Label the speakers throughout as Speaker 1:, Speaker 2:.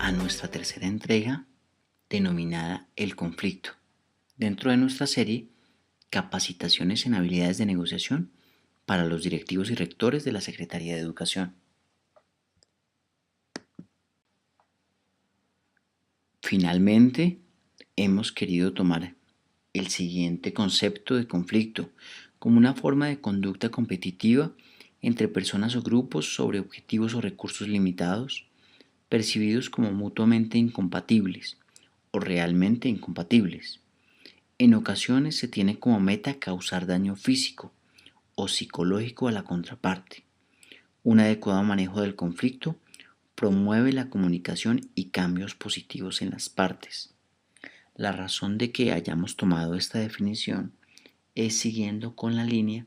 Speaker 1: a nuestra tercera entrega denominada El conflicto, dentro de nuestra serie Capacitaciones en habilidades de negociación para los directivos y rectores de la Secretaría de Educación. Finalmente, hemos querido tomar el siguiente concepto de conflicto como una forma de conducta competitiva entre personas o grupos sobre objetivos o recursos limitados, percibidos como mutuamente incompatibles o realmente incompatibles. En ocasiones se tiene como meta causar daño físico o psicológico a la contraparte. Un adecuado manejo del conflicto promueve la comunicación y cambios positivos en las partes. La razón de que hayamos tomado esta definición es siguiendo con la línea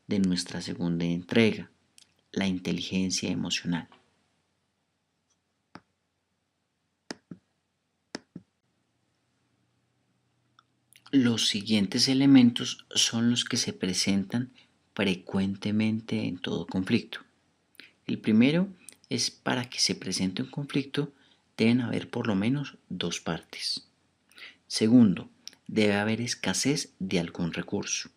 Speaker 1: de nuestra segunda entrega, la inteligencia emocional. Los siguientes elementos son los que se presentan frecuentemente en todo conflicto. El primero es: para que se presente un conflicto deben haber por lo menos dos partes. Segundo, debe haber escasez de algún recurso.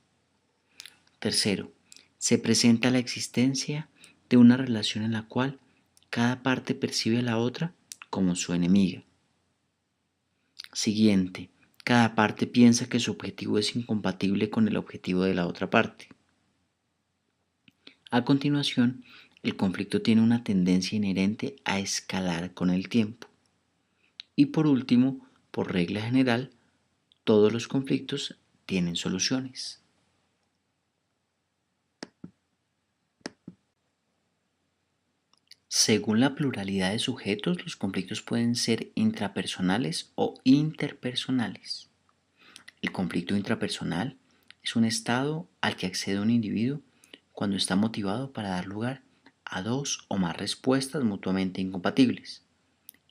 Speaker 1: Tercero, se presenta la existencia de una relación en la cual cada parte percibe a la otra como su enemiga. Siguiente, cada parte piensa que su objetivo es incompatible con el objetivo de la otra parte. A continuación, el conflicto tiene una tendencia inherente a escalar con el tiempo. Y por último, por regla general, todos los conflictos tienen soluciones. Según la pluralidad de sujetos, los conflictos pueden ser intrapersonales o interpersonales. El conflicto intrapersonal es un estado al que accede un individuo cuando está motivado para dar lugar a dos o más respuestas mutuamente incompatibles.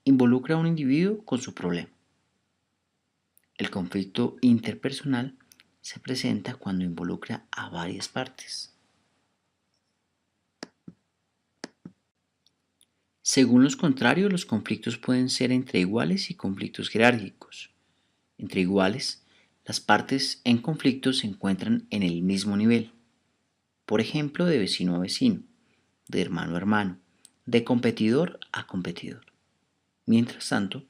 Speaker 1: Involucra a un individuo con su problema. El conflicto interpersonal se presenta cuando involucra a varias partes. Según los contrarios, los conflictos pueden ser entre iguales y conflictos jerárquicos. Entre iguales, las partes en conflicto se encuentran en el mismo nivel, por ejemplo, de vecino a vecino, de hermano a hermano, de competidor a competidor. Mientras tanto,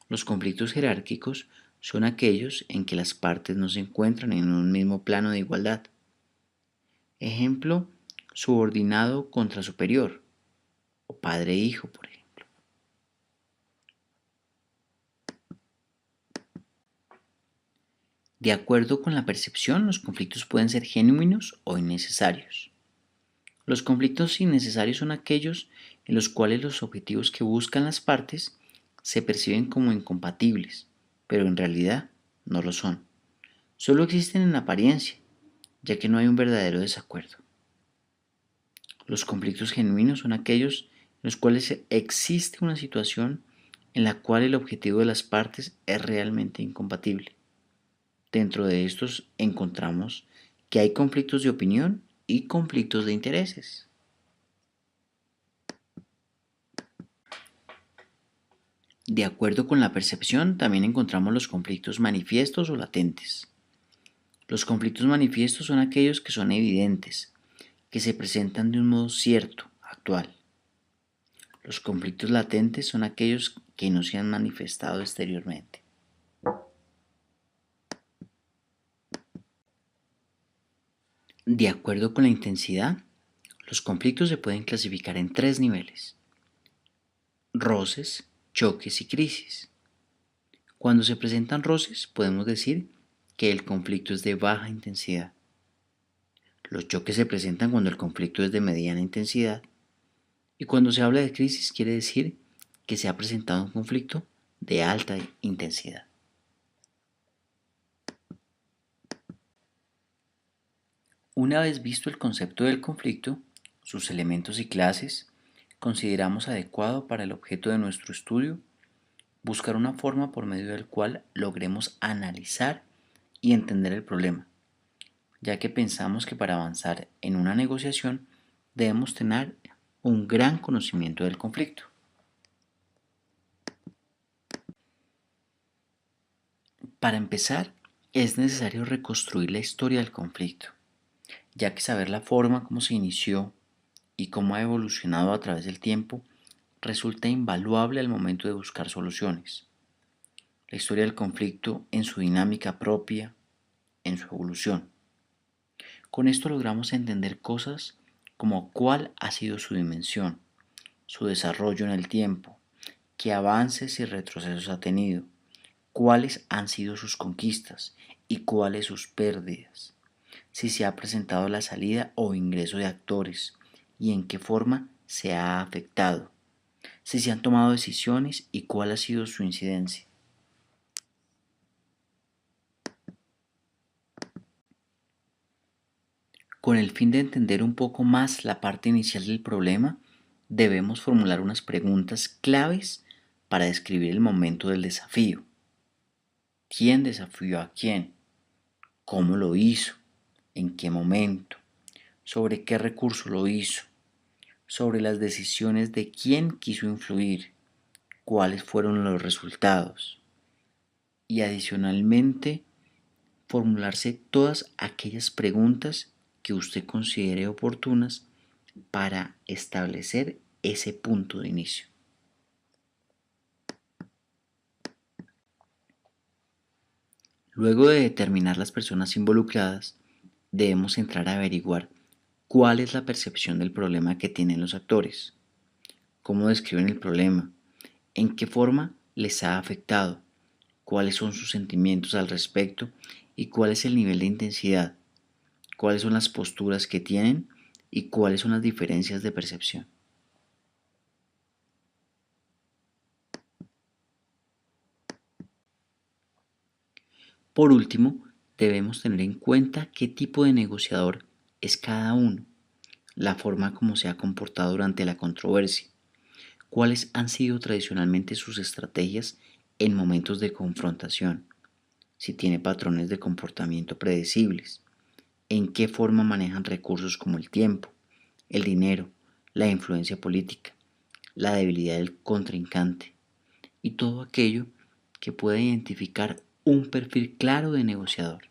Speaker 1: los conflictos jerárquicos son aquellos en que las partes no se encuentran en un mismo plano de igualdad. Ejemplo, subordinado contra superior, o padre e hijo, por ejemplo. De acuerdo con la percepción, los conflictos pueden ser genuinos o innecesarios. Los conflictos innecesarios son aquellos en los cuales los objetivos que buscan las partes se perciben como incompatibles, pero en realidad no lo son. Solo existen en apariencia, ya que no hay un verdadero desacuerdo. Los conflictos genuinos son aquellos en los cuales existe una situación en la cual el objetivo de las partes es realmente incompatible. Dentro de estos encontramos que hay conflictos de opinión y conflictos de intereses. De acuerdo con la percepción, también encontramos los conflictos manifiestos o latentes. Los conflictos manifiestos son aquellos que son evidentes, que se presentan de un modo cierto, actual. Los conflictos latentes son aquellos que no se han manifestado exteriormente. De acuerdo con la intensidad, los conflictos se pueden clasificar en tres niveles: roces, choques y crisis. Cuando se presentan roces, podemos decir que el conflicto es de baja intensidad. Los choques se presentan cuando el conflicto es de mediana intensidad. Y cuando se habla de crisis, quiere decir que se ha presentado un conflicto de alta intensidad. Una vez visto el concepto del conflicto, sus elementos y clases, consideramos adecuado para el objeto de nuestro estudio buscar una forma por medio del cual logremos analizar y entender el problema, ya que pensamos que para avanzar en una negociación debemos tener un gran conocimiento del conflicto. Para empezar, es necesario reconstruir la historia del conflicto, ya que saber la forma como se inició y cómo ha evolucionado a través del tiempo resulta invaluable al momento de buscar soluciones. La historia del conflicto en su dinámica propia, en su evolución. Con esto logramos entender cosas como cuál ha sido su dimensión, su desarrollo en el tiempo, qué avances y retrocesos ha tenido, cuáles han sido sus conquistas y cuáles sus pérdidas, si se ha presentado la salida o ingreso de actores y en qué forma se ha afectado, si se han tomado decisiones y cuál ha sido su incidencia. Con el fin de entender un poco más la parte inicial del problema, debemos formular unas preguntas claves para describir el momento del desafío. ¿Quién desafió a quién? ¿Cómo lo hizo? ¿En qué momento? ¿Sobre qué recurso lo hizo? Sobre las decisiones de quién quiso influir, cuáles fueron los resultados y adicionalmente formularse todas aquellas preguntas que usted considere oportunas para establecer ese punto de inicio. Luego de determinar las personas involucradas, debemos entrar a averiguar cuál es la percepción del problema que tienen los actores, cómo describen el problema, en qué forma les ha afectado, cuáles son sus sentimientos al respecto y cuál es el nivel de intensidad, cuáles son las posturas que tienen y cuáles son las diferencias de percepción. Por último, debemos tener en cuenta qué tipo de negociador es cada uno, la forma como se ha comportado durante la controversia, cuáles han sido tradicionalmente sus estrategias en momentos de confrontación, si tiene patrones de comportamiento predecibles, en qué forma manejan recursos como el tiempo, el dinero, la influencia política, la debilidad del contrincante y todo aquello que pueda identificar un perfil claro de negociador.